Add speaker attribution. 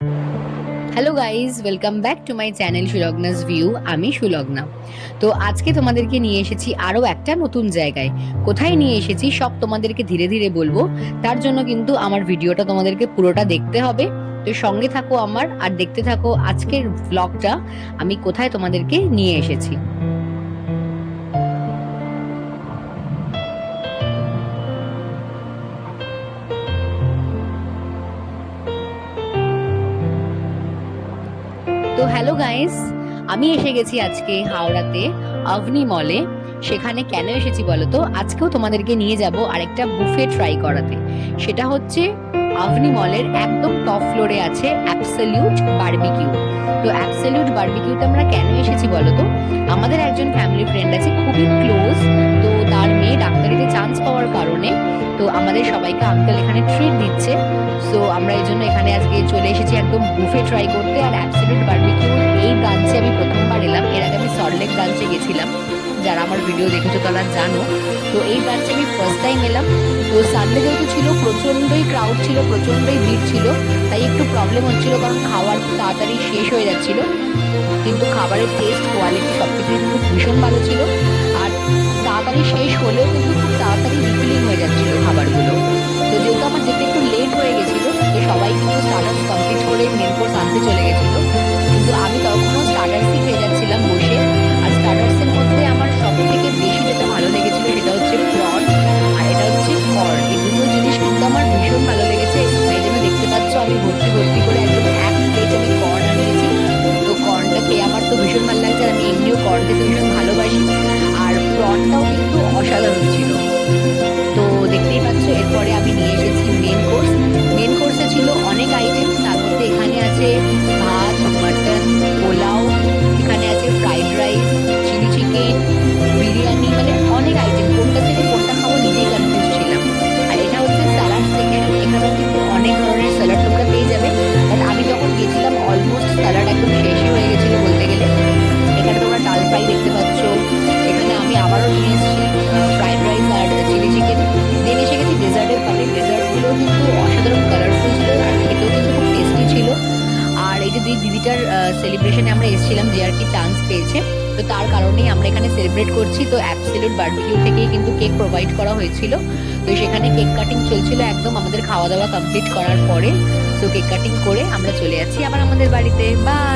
Speaker 1: Hello guys, welcome back to my channel Sulagna's view. আমি সুলগ্না। তো আজকে তোমাদেরকে নিয়ে এসেছি আরও একটা নতুন জায়গায়। কোথায় নিয়ে এসেছি সব তোমাদেরকে ধীরে ধীরে বলবো। তার জন্য কিন্তু আমার ভিডিওটা তোমাদেরকে পুরোটা দেখতে হবে। তো সঙ্গে থাকো আমার, আর দেখতে থাকো আজকের ব্লগটা আমি কোথায় তোমাদেরকে নিয়ে এসেছি। তো হ্যালো গাইস, আমি এসে গেছি আজকে হাওড়াতে আভনি মলে। সেখানে কেন এসেছি বলো তো? আজকেও তোমাদেরকে নিয়ে যাব আরেকটা বুফে ট্রাই করাতে। সেটা হচ্ছে আভনি মলের একদম টপ ফ্লোরে আছে অ্যাবসলিউট বারবিকিউ। তো অ্যাবসলিউট বারবিকিউতে আমরা কেন এসেছি বলো তো? আমাদের একজন ফ্যামিলি ফ্রেন্ড আছে, খুবই ক্লোজ। তো তার মেয়ে ডাক্তারিতে চান্স পাওয়ার কারণে তো আমাদের সবাইকে আঙ্কেল এখানে ট্রিট দিচ্ছে। সো আমরা এই জন্য এখানে আজকে চলে এসেছি একদম বুফে ট্রাই করতে। আর অ্যাবসলিউট বারবিকিউর এই ব্রাঞ্চে আমি প্রথমবার এলাম। এর আগে আমি সল্টলেক ব্রাঞ্চে গেছিলাম, যারা আমার ভিডিও দেখেছো তারা জানো। তো এই ব্রাঞ্চে আমি ফার্স্ট টাইম এলাম। তো সানডে যেহেতু ছিল, প্রচণ্ডই ক্রাউড ছিল, প্রচণ্ডই ভিড় ছিল, তাই একটু প্রবলেম হচ্ছিল, কারণ খাবার খুব তাড়াতাড়ি শেষ হয়ে যাচ্ছিল। কিন্তু খাবারের টেস্ট, কোয়ালিটি সব কিছু কিন্তু ভীষণ ভালো ছিল। আর তাড়াতাড়ি শেষ হলেও কিন্তু খুব তাড়াতাড়ি রিফিলিং হয়ে যাচ্ছিল খাবারগুলো। তো যেহেতু আমার যেতে একটু লেট হয়ে গেছিল, তো সবাই কিন্তু স্টার্টার্স কমপ্লিট করে মেন কোর্স আনতে চলে গেছিল। কিন্তু আমি তখনও স্টার্টার্সই খেয়ে যাচ্ছিলাম বসে। আর স্টার্টার্সের মধ্যে আমার সব থেকে বেশি যেটা ভালো লেগেছিল সেটা হচ্ছে প্রন, আর এটা হচ্ছে কর্ন। এই দুটো জিনিস কিন্তু আমার ভীষণ ভালো লেগেছে। এই জন্য দেখতে পাচ্ছ আমি ভর্তি ভর্তি করে একদম এক প্লেট আমি কর্ন আনিয়েছি। তো কর্নটা খেয়ে আমার তো ভীষণ ভালো লাগছে, আর আমি এমনিও কর্ন খেতে ভীষণ ভালোবাসি। আর প্রনটাও কিন্তু অসাধারণ ছিল। তো দেখতেই পাচ্ছ, এরপরে আমি নিয়ে এসেছি মেন কোর্স। মেন কোর্সে ছিল অনেক আইটেম। তার মধ্যে এখানে আছে ভাত, মাটন, পোলাও, এখানে আছে fried rice, chilli chicken, biryani, মানে অনেক আইটেম। কোনটা থেকে কোনটা খাবো নিজেই কনফিউজ ছিলাম। আর এটা হচ্ছে স্যালাড সেকশন। এখানেও কিন্তু অনেক ধরনের স্যালাড তোমরা পেয়ে যাবে। বাট আমি যখন গেছিলাম অলমোস্ট স্যালাড একদম শেষই হয়ে গেছিলো বলতে গেলে। এখানে তোমরা ডাল ফ্রাই দেখতে পাচ্ছ। এখানে আমি আবারও নিয়ে এসেছি ফ্রাইড রাইস আর চিলি চিকেন। দেন এসে গেছি ডেজার্টের পাতে। ডেজার্টগুলো কিন্তু অসাধারণ কালারফুল ছিল, আর খেতেও কিন্তু খুব টেস্টি ছিল। আর এই যে দিদিটার সেলিব্রেশনে আমরা এসেছিলাম, যে আর কি চান্স পেয়েছে, তো তার কারণেই আমরা এখানে সেলিব্রেট করছি। তো অ্যাবসলিউট বারবিকিউ থেকেই কিন্তু কেক প্রোভাইড করা হয়েছিল। তো সেখানে কেক কাটিং চলছিল একদম আমাদের খাওয়া দাওয়া কমপ্লিট করার পরে। তো কেক কাটিং করে আমরা চলে যাচ্ছি আবার আমাদের বাড়িতে। বাই।